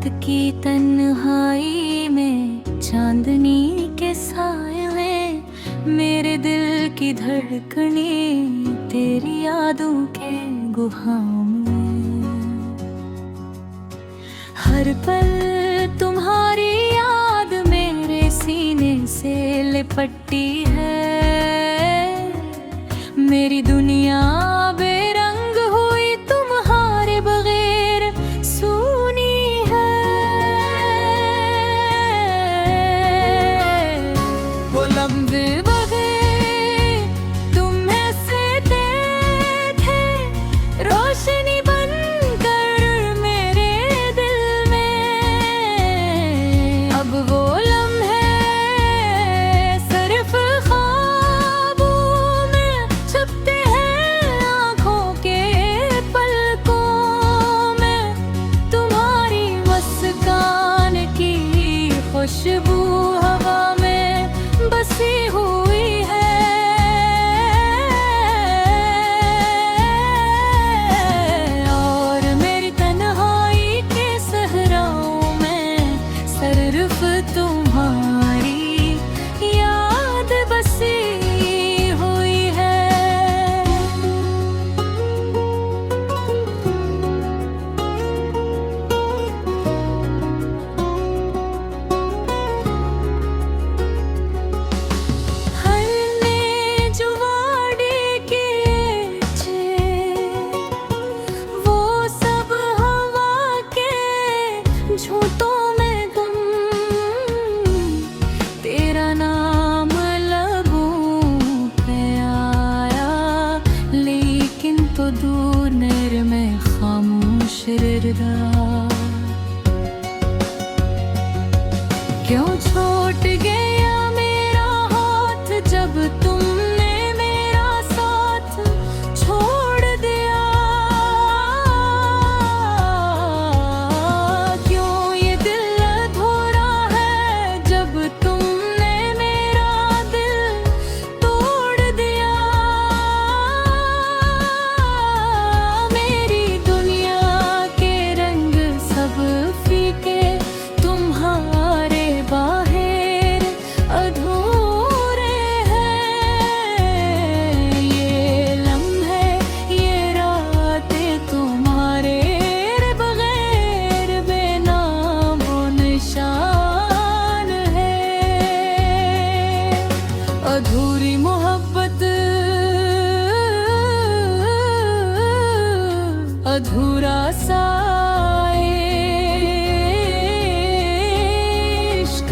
की तन्हाई में चांदनी के साए में मेरे दिल की धड़कनें तेरी यादों के गुहाओं में। हर पल तुम्हारी याद मेरे सीने से लिपटी है। मेरी दुनिया बेरंग हुई तुम्हारे बगैर सूनी है। वो लम्हे बगैर तुम ऐसे थे रोशनी बनकर मेरे दिल में। अब वो लम्हे सिर्फ ख्वाबों में छुपते हैं आँखों के पलकों में। तुम्हारी मुस्कान की खुशबू हवा में बसी हुई है। और मेरी तन्हाई के सहराओं में सिर्फ तुम्हारी याद बसी हुई है। हमने जो वादे किए वो सब हवा के झूठों में गुम। तेरा नाम लबों पे आया लेकिन तो दूर नर में खामोश रिदा। क्यों छूट गया मेरा हाथ जब तुमने मेरा साथ छोड़ दिया। क्यों ये दिल अधूरा है जब तुमने मेरा दिल तोड़ दिया। मेरी दुनिया के रंग सब फीके तुम्हारे बाहर अधूरे हैं। ये लम्हे ये रातें तुम्हारे बगैर बेनाम निशान है। अधूरी मोहब्बत अधूरा सा इश्क।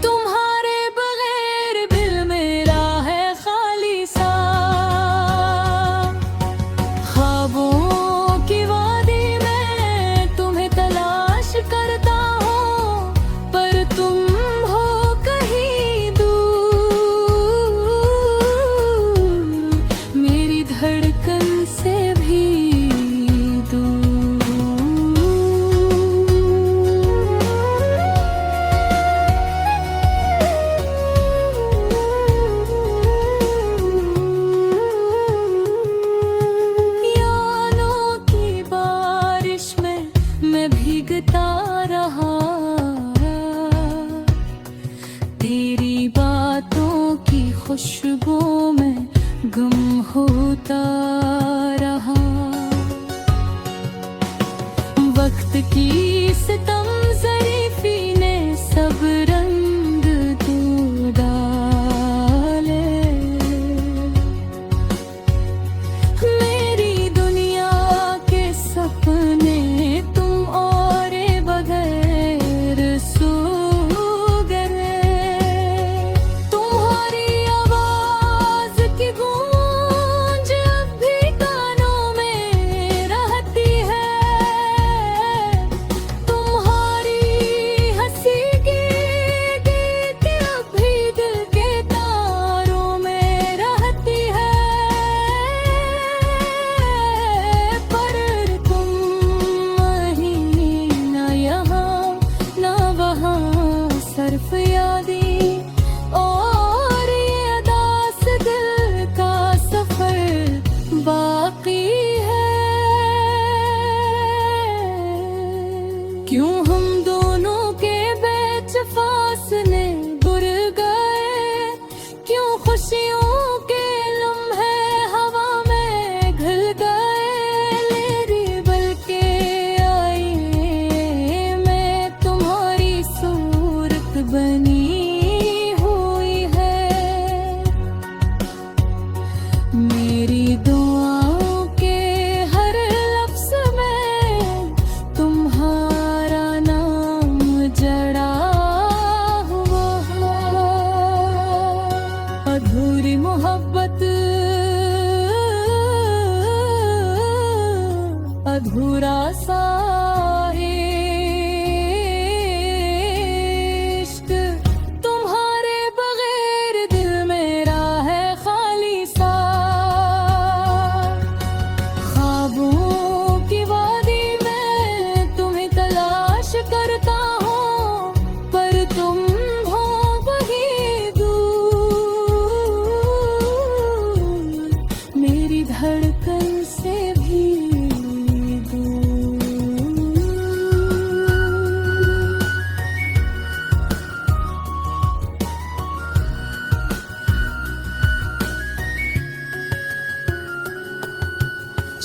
तुम्हारे बगैर दिल मेरा है खाली सा। ख्वाबों की वादी में तुम्हें तलाश करता हूँ पर तुम हो कहीं दूर। मेरी धड़कन से भी यादों की बारिश में मैं भीगता रहा। तेरी बातों की खुशबू में गुम होता रहा। वक्त की सितम ज़रीफ़ी ने सब रंग तू डाले। मेरी दुनिया के सपने तुम और बगैर सो गए। तुम्हारी आवाज की गूंज अब भी कानों में रहती है। अधूरी मोहब्बत, अधूरा सा इश्क, तुम्हारे बगैर दिल मेरा है खाली सा। ख्वाबों की वादी में तुम्हें तलाश करता हूँ, पर तुम हो वहीं दूर, मेरी धड़कन से भी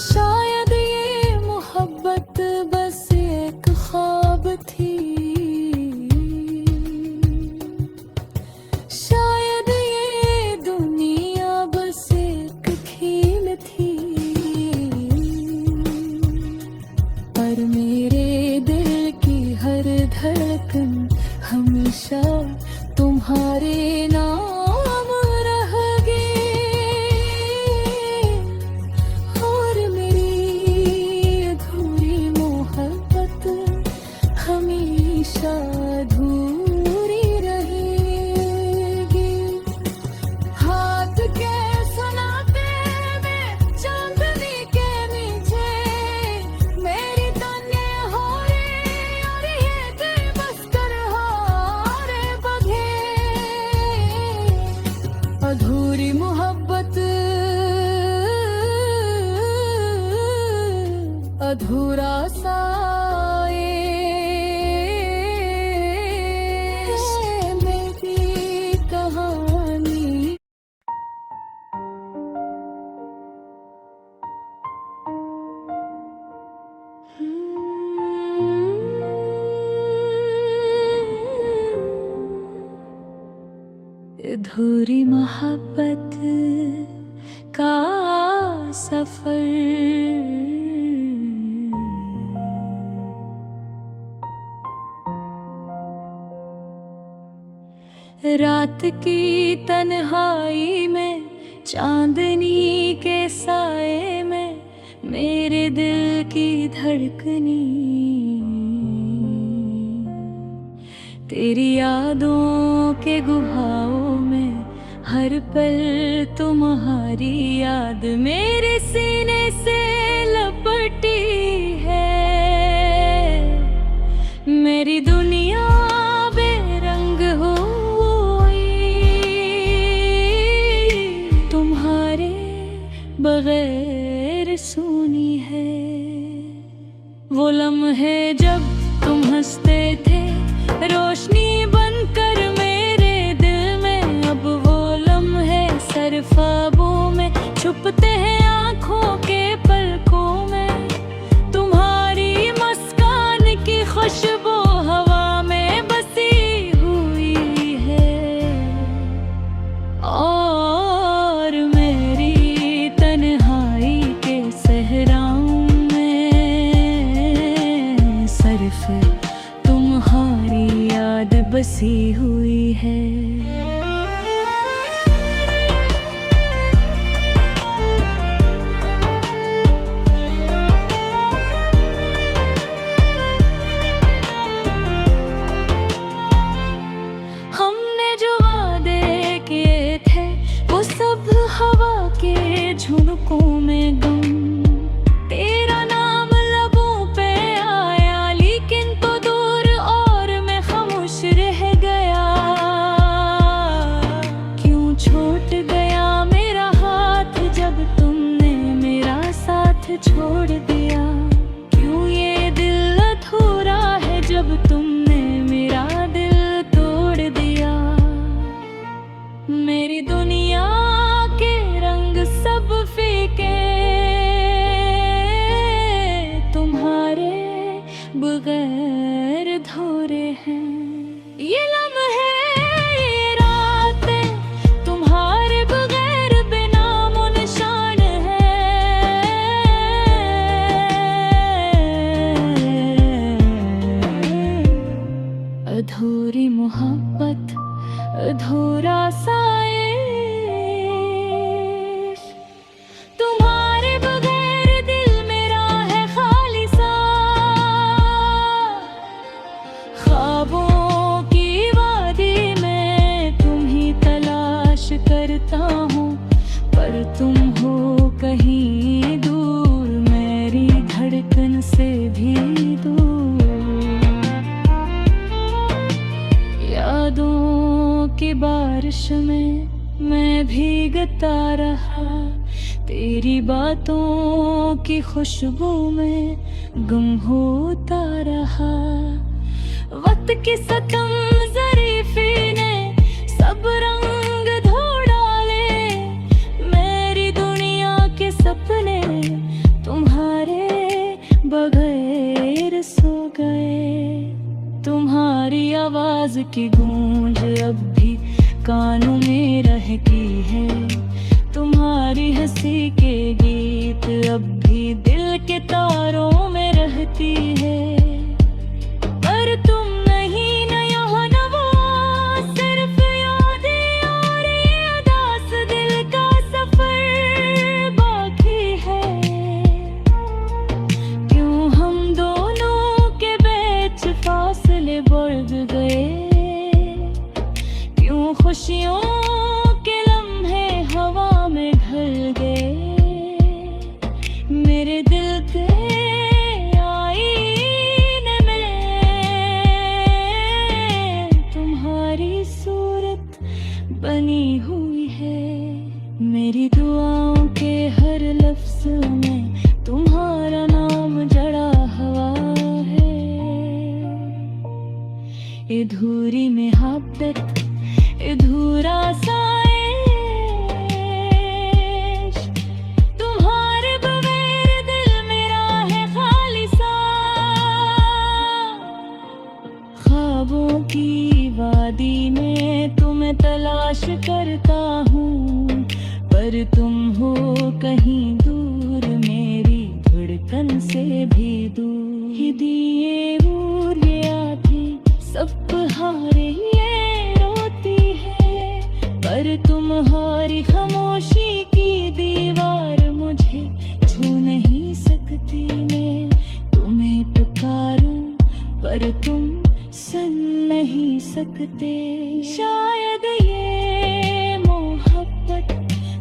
शायद ये मोहब्बत बस एक ख्वाब थी, शायद ये दुनिया बस एक खेल थी, पर मेरे दिल की हर धड़कन हमेशा तुम्हारे नाम रहेगी। और मेरी अधूरी मोहब्बत हमेशा अधूरी रहेगी। हाथ के सुनाते में चांदनी के नीचे मेरी तन्ने हो रे, और ये दिल बस कर हारे बगे। अधूरी मोहब्बत, अधूरा सा इश्क, मेरी कहानी। अधूरी मोहब्बत का सफर, रात की तन्हाई में चांदनी के साए में मेरे दिल की धड़कनी, तेरी यादों के गुहाओं में हर पल तुम्हारी याद मेरे सीने से लपटी है। मेरी दुनिया बेरंग हुई तुम्हारे बगैर सूनी है। वो लम्हे जब तुम हंसते थे रोशनी बनकर मेरे दिल में, अब वो लम्हे सर ख्वाबों में छुपते हैं आँखों के पलकों में। तुम्हारी मुस्कान की खुशबू हवा में बसी हुई है, और मेरी तन्हाई के सहराओं में सिर्फ तुम्हारी याद बसी हुई है। हमने जो वादे किए थे वो सब हवा के झुमकों में गम, तेरा नाम लबों पे आया लेकिन तो दूर और मैं खामोश रह गया। क्यों छूट गया मेरा हाथ जब तुमने मेरा साथ छोड़ दिया, क्यों ये दिल अधूरा है जब तुमने मेरा दिल तोड़ दिया। मेरी दुनिया के रंग सब फीके तुम्हारे बगैर धोरे हैं। ये लम्हे ये रातें तुम्हारे बगैर बेनाम निशान है। अधूरी मोहब्बत, अधूरा सा रहता हूँ, पर तुम हो कहीं दूर, मेरी धड़कन से भी दूर। यादों की बारिश में मैं भीगता रहा, तेरी बातों की खुशबू में गुम होता रहा। वक्त की सतम ज़रीफ़ी ने सब रंग धो डाले, मेरी दुनिया के सपने तुम्हारे बगैर सो गए। तुम्हारी आवाज़ की गूंज अब भी कानों में रहती है, तुम्हारी हंसी के गीत अब भी दिल के तारों में रहती है। पर तुम नहीं न यहाँ न वो, सिर्फ यादें और ये उदास दिल का सफर बाकी है। क्यों हम दोनों के बीच फासले बढ़ गए, क्यों खुशियों के लम्हे हवा में ढल गए। मेरे दिल के आईने में तुम्हारी सूरत बनी हुई है, मेरी दुआओं के हर लफ्ज़ में तुम्हारा नाम जड़ा हुआ है। अधूरी मोहब्बत, अधूरा सा इश्क, तुम्हारे बगैर दिल मेरा है खाली सा। ख्वाबों की वादी में तुम्हें तलाश करता हूँ, पर तुम हो कहीं दूर, मेरी धड़कन से भी दूर। ये दिए दूर ये आधी सब हारे ये रोती है, पर तुम्हारी खामोशी की दीवार मुझे छू नहीं सकती। मैं तुम्हें पुकारूं पर तुम सुन नहीं सकते। शायद ये मोहब्बत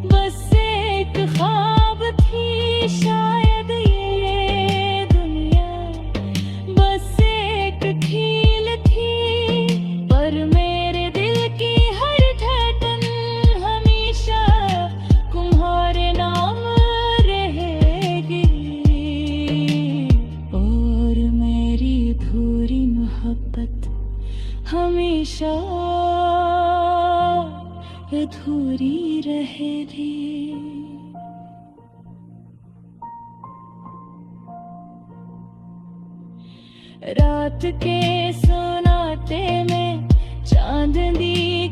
बस एक ख्वाब थी, शायद ये दुनिया बस एक खेल थी, पर मेरे दिल की हर धड़कन हमेशा तुम्हारे नाम रहेगी। और मेरी अधूरी मोहब्बत हमेशा अधूरी रहेगी। रात के सोनाटे में चांदनी